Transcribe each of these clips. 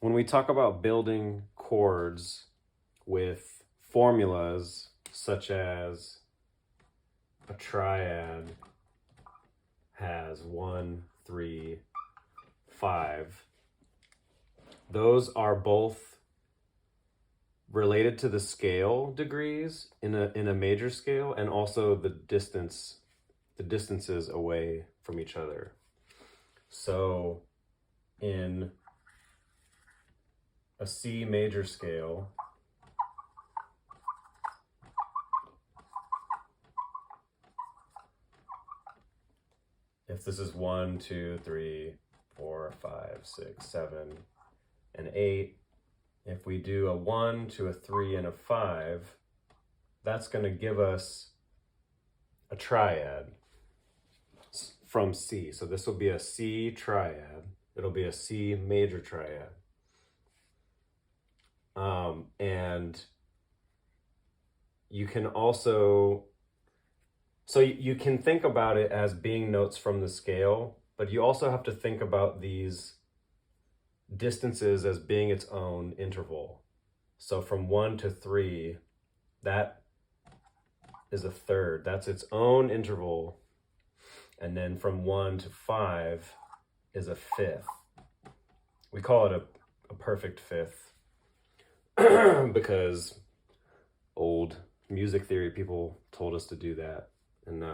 when we talk about building chords with formulas such as a triad has 1, 3, 5, those are both related to the scale degrees in a major scale, and also the distances away from each other. So in a C major scale, if this is 1, 2, 3, 4, 5, 6, 7, and 8, if we do a 1 to a 3 and a 5, that's going to give us a triad from C. So this will be a C triad. It'll be a C major triad. And you can also, so you can think about it as being notes from the scale, but you also have to think about these distances as being its own interval. So from 1 to 3, that is a third. That's its own interval. And then from 1 to 5 is a fifth. We call it a perfect fifth because old music theory people told us to do that, and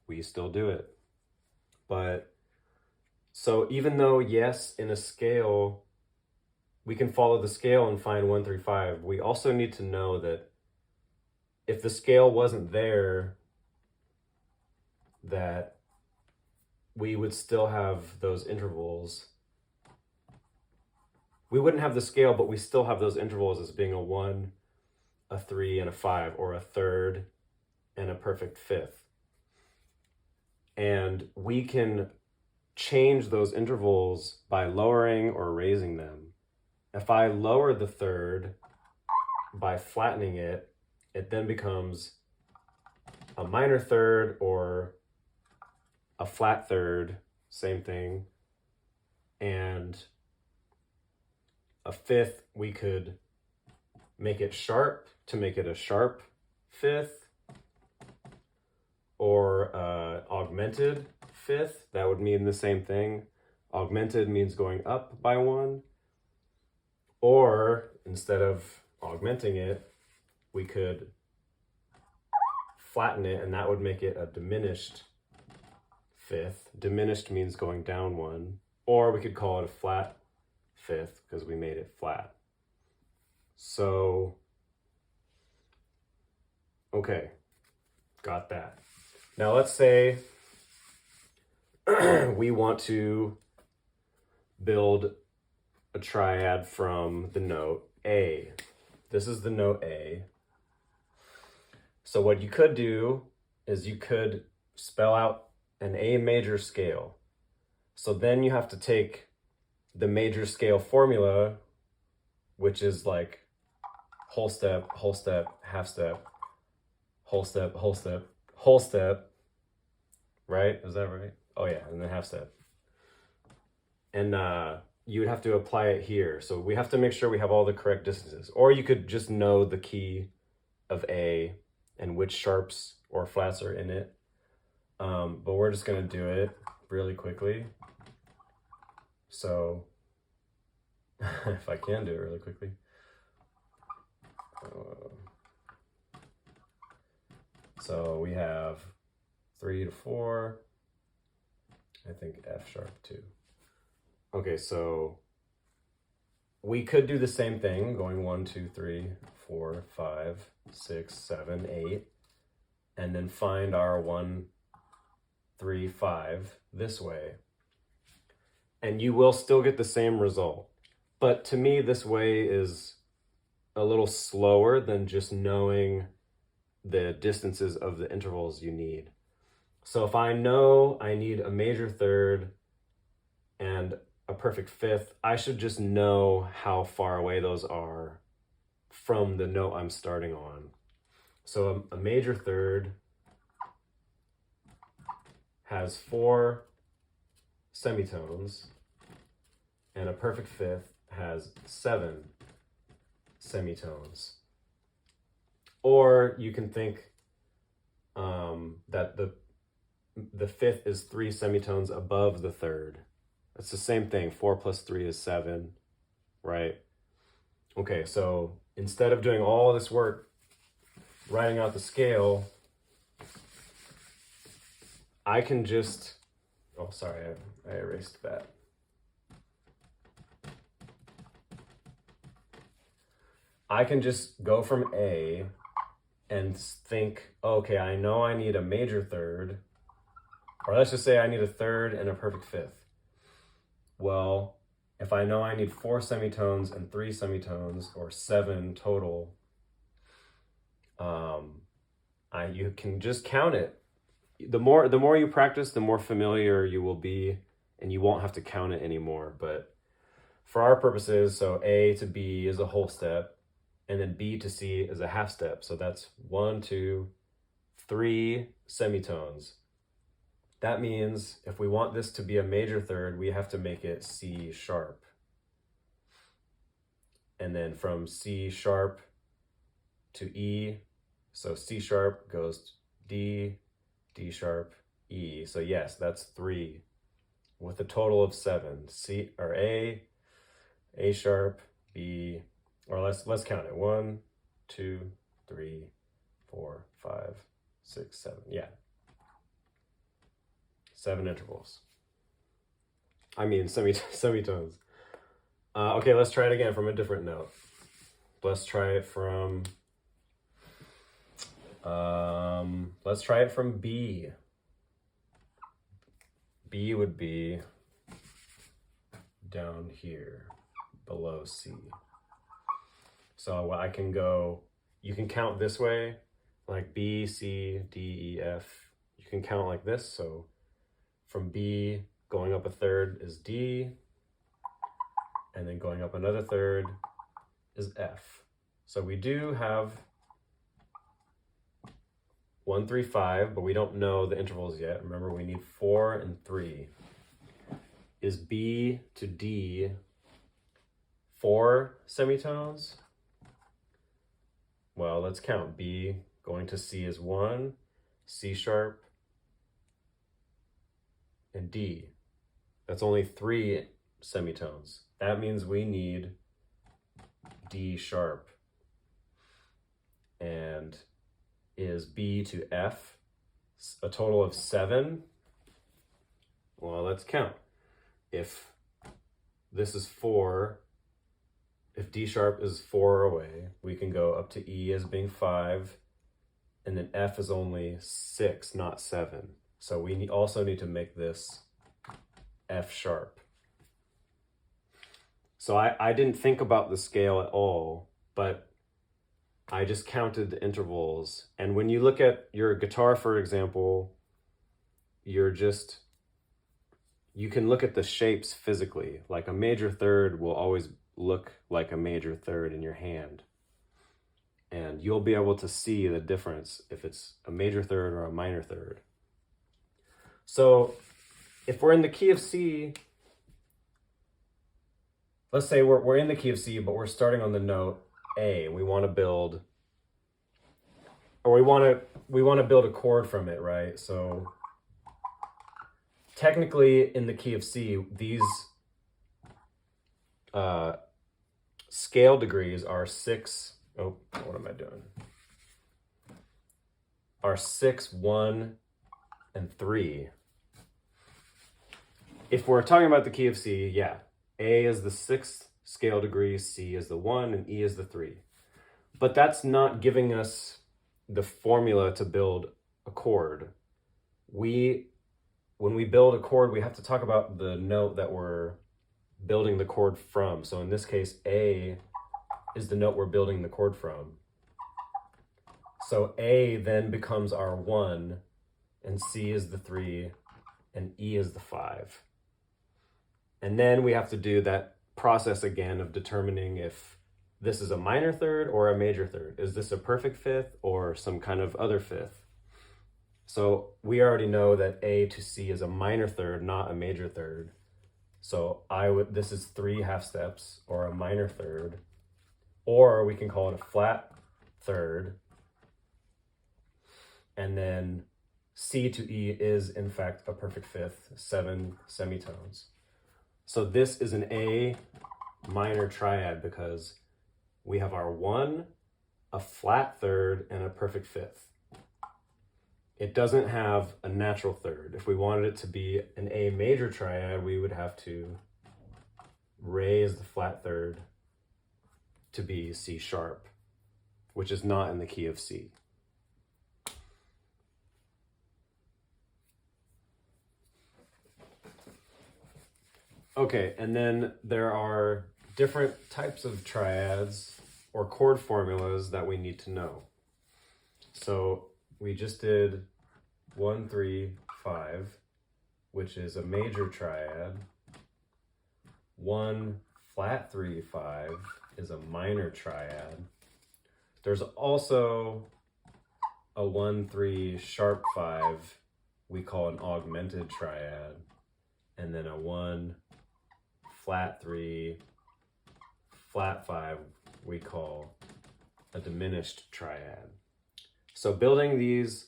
we still do it. But so even though, yes, in a scale, we can follow the scale and find 1 through 5, we also need to know that if the scale wasn't there, that we would still have those intervals. We wouldn't have the scale, but we still have those intervals as being a 1, a 3, and a 5, or a third and a perfect fifth. And we can change those intervals by lowering or raising them. If I lower the third by flattening it, it then becomes a minor third or a flat third, same thing. And a fifth, we could make it sharp to make it a sharp fifth, or augmented fifth. That would mean the same thing. Augmented means going up by 1. Or instead of augmenting it, we could flatten it, and that would make it a diminished fifth. Diminished means going down 1. Or we could call it a flat fifth because we made it flat. So, okay, got that. Now let's say we want to build a triad from the note A. This is the note A. So what you could do is you could spell out an A major scale. So then you have to take the major scale formula, which is like whole step, half step, whole step, whole step, whole step, right? Is that right? Oh yeah, and then half step. And you would have to apply it here. So we have to make sure we have all the correct distances. Or you could just know the key of A and which sharps or flats are in it. But we're just gonna do it really quickly. So if I can do it really quickly. So we have 3 to 4, I think F sharp 2. Okay, so we could do the same thing, going 1, 2, 3, 4, 5, 6, 7, 8, and then find our 1, 3, 5 this way. And you will still get the same result. But to me, this way is a little slower than just knowing the distances of the intervals you need. So if I know I need a major third and a perfect fifth, I should just know how far away those are from the note I'm starting on. So a major third has 4 semitones, and a perfect fifth has 7 semitones. Or you can think that the fifth is 3 semitones above the third. It's the same thing. 4 plus 3 is 7, right? Okay, so instead of doing all this work writing out the scale, I can just, oh, sorry, I erased that. I can just go from A and think, okay, I know I need a major third, or let's just say I need a third and a perfect fifth. Well, if I know I need 4 semitones and 3 semitones, or 7 total, you can just count it. The more you practice, the more familiar you will be, and you won't have to count it anymore. But for our purposes, so A to B is a whole step, and then B to C is a half step. So that's 1, 2, 3 semitones. That means if we want this to be a major third, we have to make it C sharp. And then from C sharp to E, so C sharp goes D, D sharp, E. So yes, that's 3 with a total of 7. C or A sharp, B, or let's count it. 1, 2, 3, 4, 5, 6, 7. Yeah. 7 intervals. I mean semitones. Okay, let's try it again from a different note. Let's try it from B. B would be down here below C. So I can go, you can count this way, like B, C, D, E, F. You can count like this. So from B, going up a third is D, and then going up another third is F. So we do have 1, 3, 5, but we don't know the intervals yet. Remember, we need 4 and 3. Is B to D 4 semitones? Well, let's count. B going to C is 1, C sharp, and D. That's only 3 semitones. That means we need D sharp. And is B to F a total of 7? Well, let's count. If this is 4, if D sharp is 4 away, we can go up to E as being 5, and then F is only 6, not 7. So we also need to make this F sharp. So I didn't think about the scale at all, but I just counted the intervals. And when you look at your guitar, for example, you can look at the shapes physically. Like a major third will always look like a major third in your hand. And you'll be able to see the difference if it's a major third or a minor third. So if we're in the key of C, let's say we're in the key of C, but we're starting on the note A. We want to build, or we want to build a chord from it, right? So technically in the key of C, these scale degrees are 6. Oh, what am I doing? Are 6, 1, and 3. If we're talking about the key of C, yeah, A is the 6th scale degree, C is the 1, and E is the 3. But that's not giving us the formula to build a chord. When we build a chord, we have to talk about the note that we're building the chord from. So in this case, A is the note we're building the chord from. So A then becomes our 1, and C is the 3, and E is the 5. And then we have to do that process again of determining if this is a minor third or a major third. Is this a perfect fifth or some kind of other fifth? So we already know that A to C is a minor third, not a major third. So this is 3 half steps or a minor third, or we can call it a flat third. And then C to E is in fact a perfect fifth, 7 semitones. So this is an A minor triad because we have our 1, a flat third, and a perfect fifth. It doesn't have a natural third. If we wanted it to be an A major triad, we would have to raise the flat third to be C sharp, which is not in the key of C. Okay, and then there are different types of triads or chord formulas that we need to know. So we just did 1, 3, 5, which is a major triad. 1 flat 3, 5 is a minor triad. There's also a 1, 3 sharp 5 we call an augmented triad, and then a 1 flat 3 flat 5 we call a diminished triad. So building these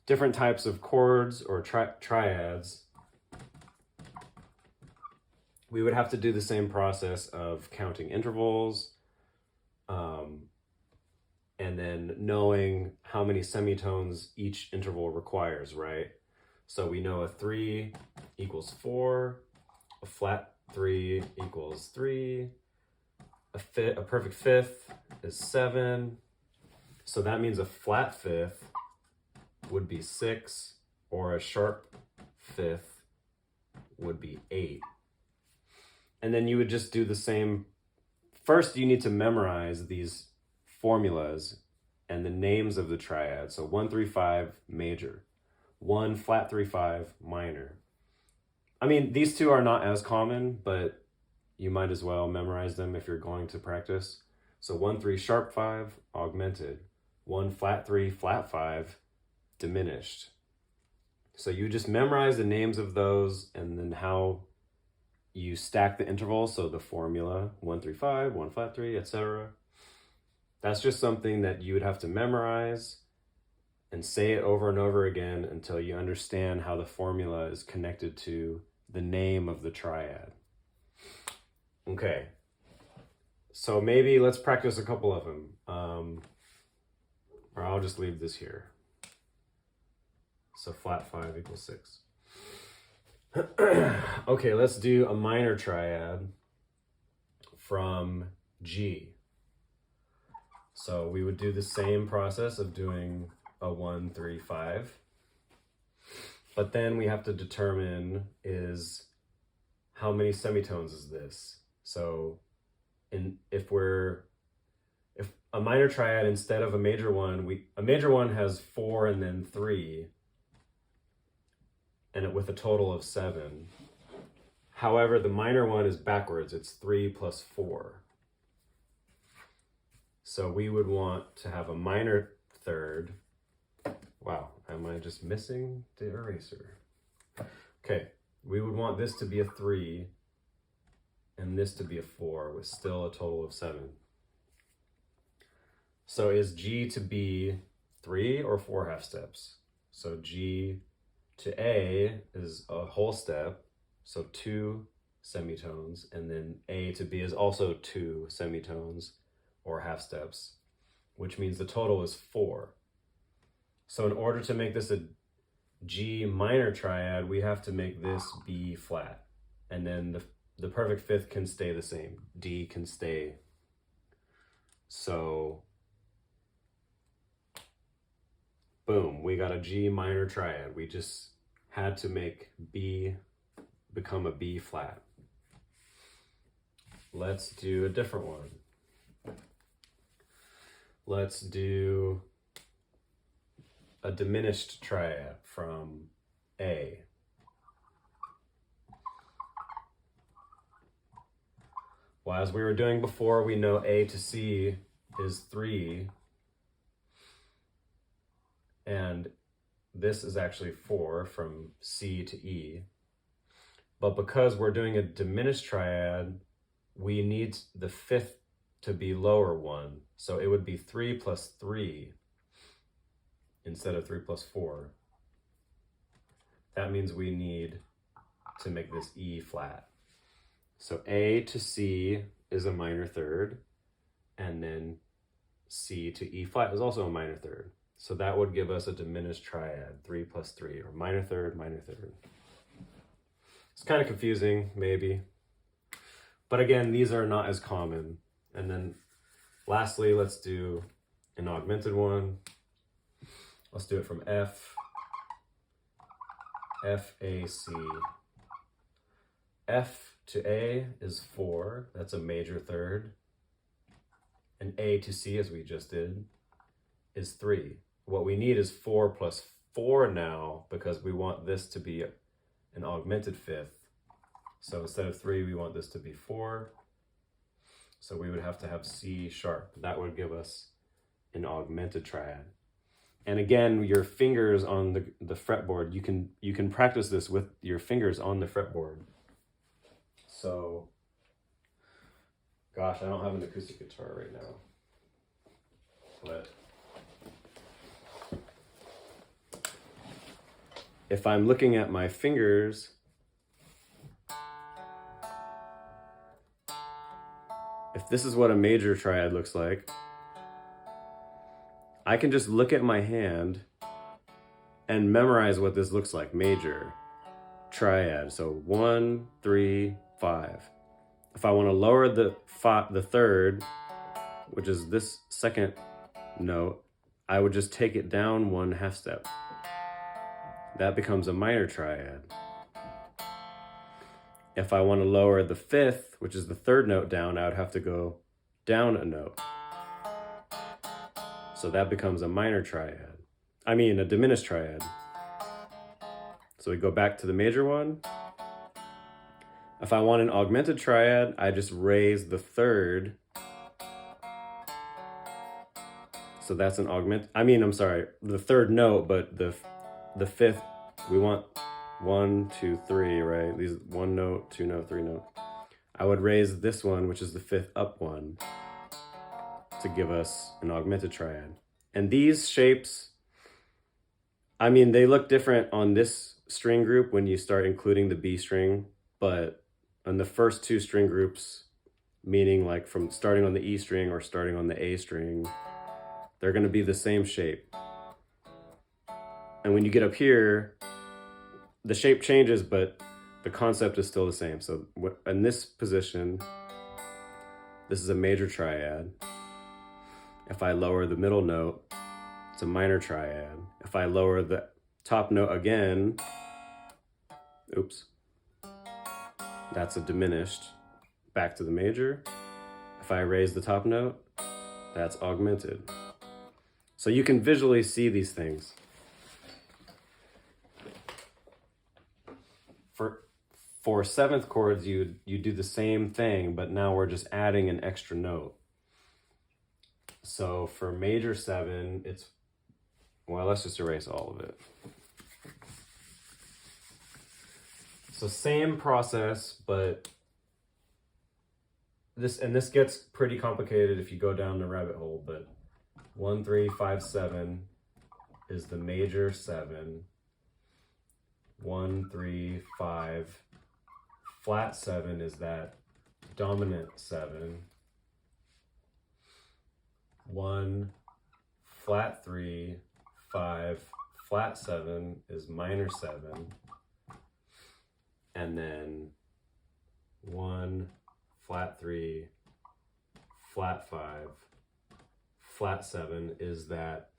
different types of chords or triads, we would have to do the same process of counting intervals, and then knowing how many semitones each interval requires, right? So we know a 3 equals 4, a flat 3 equals 3, a perfect fifth is 7. So that means a flat fifth would be 6, or a sharp fifth would be 8. And then you would just do the same. First, you need to memorize these formulas and the names of the triads. So 1, 3, 5 major, 1 flat 3, 5 minor. I mean, these two are not as common, but you might as well memorize them if you're going to practice. So 1, 3 sharp 5 augmented, 1 flat 3 flat 5 diminished. So you just memorize the names of those and then how you stack the intervals. So the formula 1, 3, 5, 1 flat 3, etc. That's just something that you would have to memorize and say it over and over again until you understand how the formula is connected to the name of the triad. Okay, so maybe let's practice a couple of them, or I'll just leave this here. So flat 5 equals 6. Okay, let's do a minor triad from G. So we would do the same process of doing a 1, 3, 5. But then we have to determine is how many semitones is this? So if a minor triad instead of a major one, a major one has 4 and then 3, and with a total of 7. However, the minor one is backwards. It's 3 plus 4. So we would want to have a minor third. Wow, am I just missing the eraser? Okay, we would want this to be a 3 and this to be a 4 with still a total of 7. So is G to B 3 or 4 half steps? So G to A is a whole step, so 2 semitones, and then A to B is also 2 semitones or half steps, which means the total is 4. So in order to make this a G minor triad, we have to make this B flat, and then the perfect fifth can stay the same. D can stay. So boom, we got a G minor triad. We just had to make B become a B flat. Let's do a different one. Let's do a diminished triad from A. Well, as we were doing before, we know A to C is 3, and this is actually 4 from C to E. But because we're doing a diminished triad, we need the fifth to be lower one. So it would be 3 plus 3 instead of 3 plus 4. That means we need to make this E flat. So A to C is a minor third, and then C to E flat is also a minor third. So that would give us a diminished triad, 3 plus 3, or minor third, minor third. It's kind of confusing, maybe. But again, these are not as common. And then lastly, let's do an augmented one. Let's do it from F, F, A, C. F to A is 4, that's a major third. And A to C, as we just did, is 3. What we need is 4 plus 4 now, because we want this to be an augmented fifth. So instead of 3, we want this to be 4. So we would have to have C sharp. That would give us an augmented triad. And again, your fingers on the fretboard, you can practice this with your fingers on the fretboard. So, gosh, I don't have an acoustic guitar right now. But if I'm looking at my fingers, if this is what a major triad looks like, I can just look at my hand and memorize what this looks like, major triad. So 1, 3, 5. If I want to lower the third, which is this second note, I would just take it down 1/2 step. That becomes a minor triad. If I want to lower the fifth, which is the third note down, I would have to go down a note. So that becomes a minor triad. I mean, a diminished triad. So we go back to the major one. If I want an augmented triad, I just raise the third. So that's an the third note, but the fifth, we want 1, 2, 3, right? These 1 note, 2 note, 3 note. I would raise this one, which is the fifth up one, to give us an augmented triad. And these shapes, I mean, they look different on this string group when you start including the B string, but on the first 2 string groups, meaning like from starting on the E string or starting on the A string, they're going to be the same shape. And when you get up here, the shape changes, but the concept is still the same. So in this position, this is a major triad. If I lower the middle note, it's a minor triad. If I lower the top note again, oops, that's a diminished, back to the major. If I raise the top note, that's augmented. So you can visually see these things. For seventh chords, you do the same thing, but now we're just adding an extra note. So for major 7, it's, well, let's just erase all of it. So same process, but this gets pretty complicated if you go down the rabbit hole, but 1, 3, 5, 7 is the major 7. 1, 3, 5. Flat 7 is that dominant 7. 1, flat 3, 5, flat 7 is minor 7. And then 1, flat 3, flat 5, flat 7 is that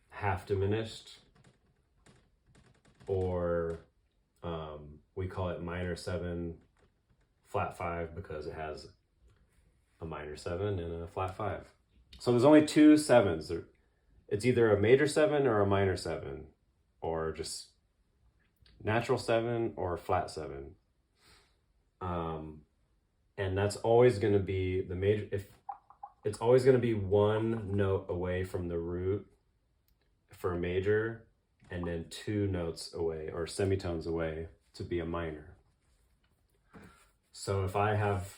half diminished, or we call it minor 7, flat 5, because it has a minor 7 and a flat 5. So there's only 2 7s. It's either a major 7 or a minor 7, or just natural 7 or flat 7. And that's always going to be the major, if it's always going to be 1 note away from the root for a major, and then 2 notes away or semitones away to be a minor. So if I have,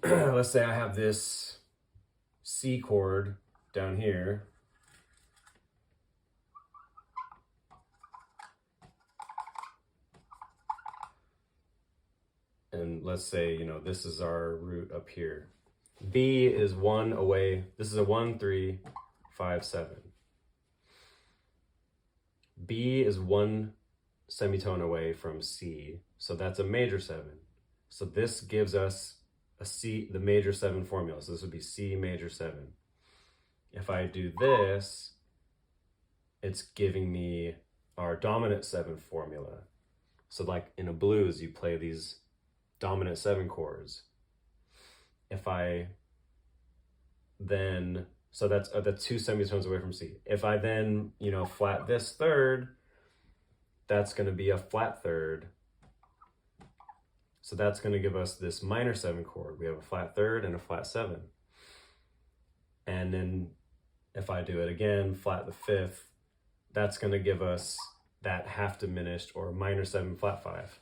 let's say I have this C chord down here, and let's say, this is our root up here. B is 1 away. This is a 1, 3, 5, 7. B is 1 semitone away from C, so that's a major 7. So this gives us a C, the major 7 formula. So this would be C major 7. If I do this, it's giving me our dominant 7 formula. So like in a blues, you play these dominant 7 chords. If I then, so that's 2 semitones away from C. If I then, flat this third, that's going to be a flat third. So that's going to give us this minor 7 chord. We have a flat third and a flat 7. And then if I do it again, flat the 5th, that's going to give us that half diminished or minor 7 flat 5.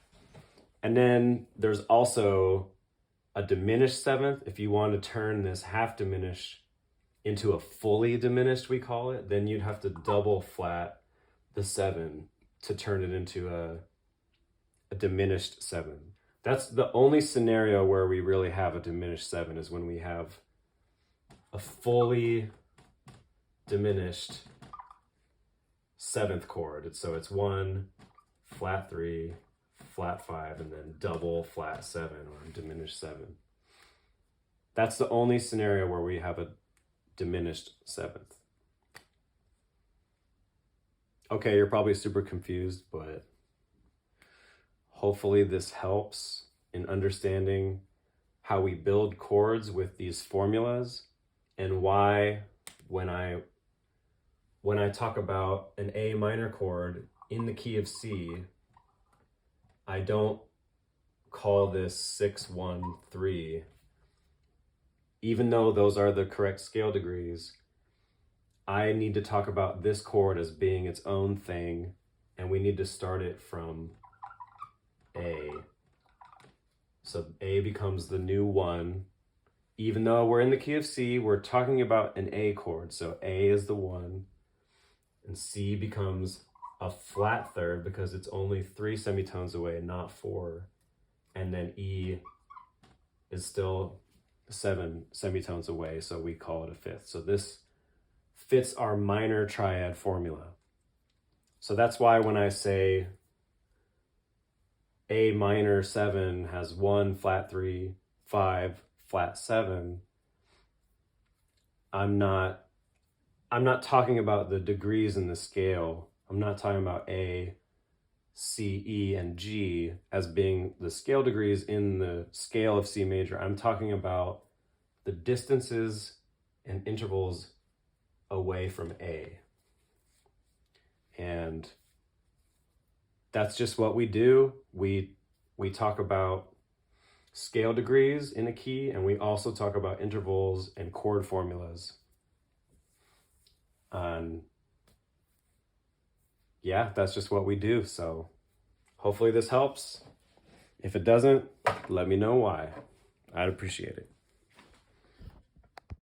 And then there's also a diminished 7th. If you want to turn this half diminished into a fully diminished, we call it, then you'd have to double flat the 7 to turn it into a diminished 7. That's the only scenario where we really have a diminished 7, is when we have a fully diminished 7th chord. So it's 1, flat 3, flat 5, and then double flat 7 or diminished 7. That's the only scenario where we have a diminished 7th. Okay, you're probably super confused, but hopefully this helps in understanding how we build chords with these formulas, and why when I talk about an A minor chord in the key of C, I don't call this 6, 1, 3. Even though those are the correct scale degrees, I need to talk about this chord as being its own thing, and we need to start it from A. So A becomes the new 1. Even though we're in the key of C, we're talking about an A chord. So A is the 1, and C becomes a flat third because it's only 3 semitones away, not 4. And then E is still 7 semitones away, so we call it a 5th. So this fits our minor triad formula. So that's why when I say A minor 7 has 1, flat 3, 5, flat 7, I'm not talking about the degrees in the scale. I'm not talking about A, C, E, and G as being the scale degrees in the scale of C major. I'm talking about the distances and intervals away from A. And that's just what we do. We talk about scale degrees in a key, and we also talk about intervals and chord formulas. Yeah, that's just what we do. So hopefully this helps. If it doesn't, let me know why. I'd appreciate it.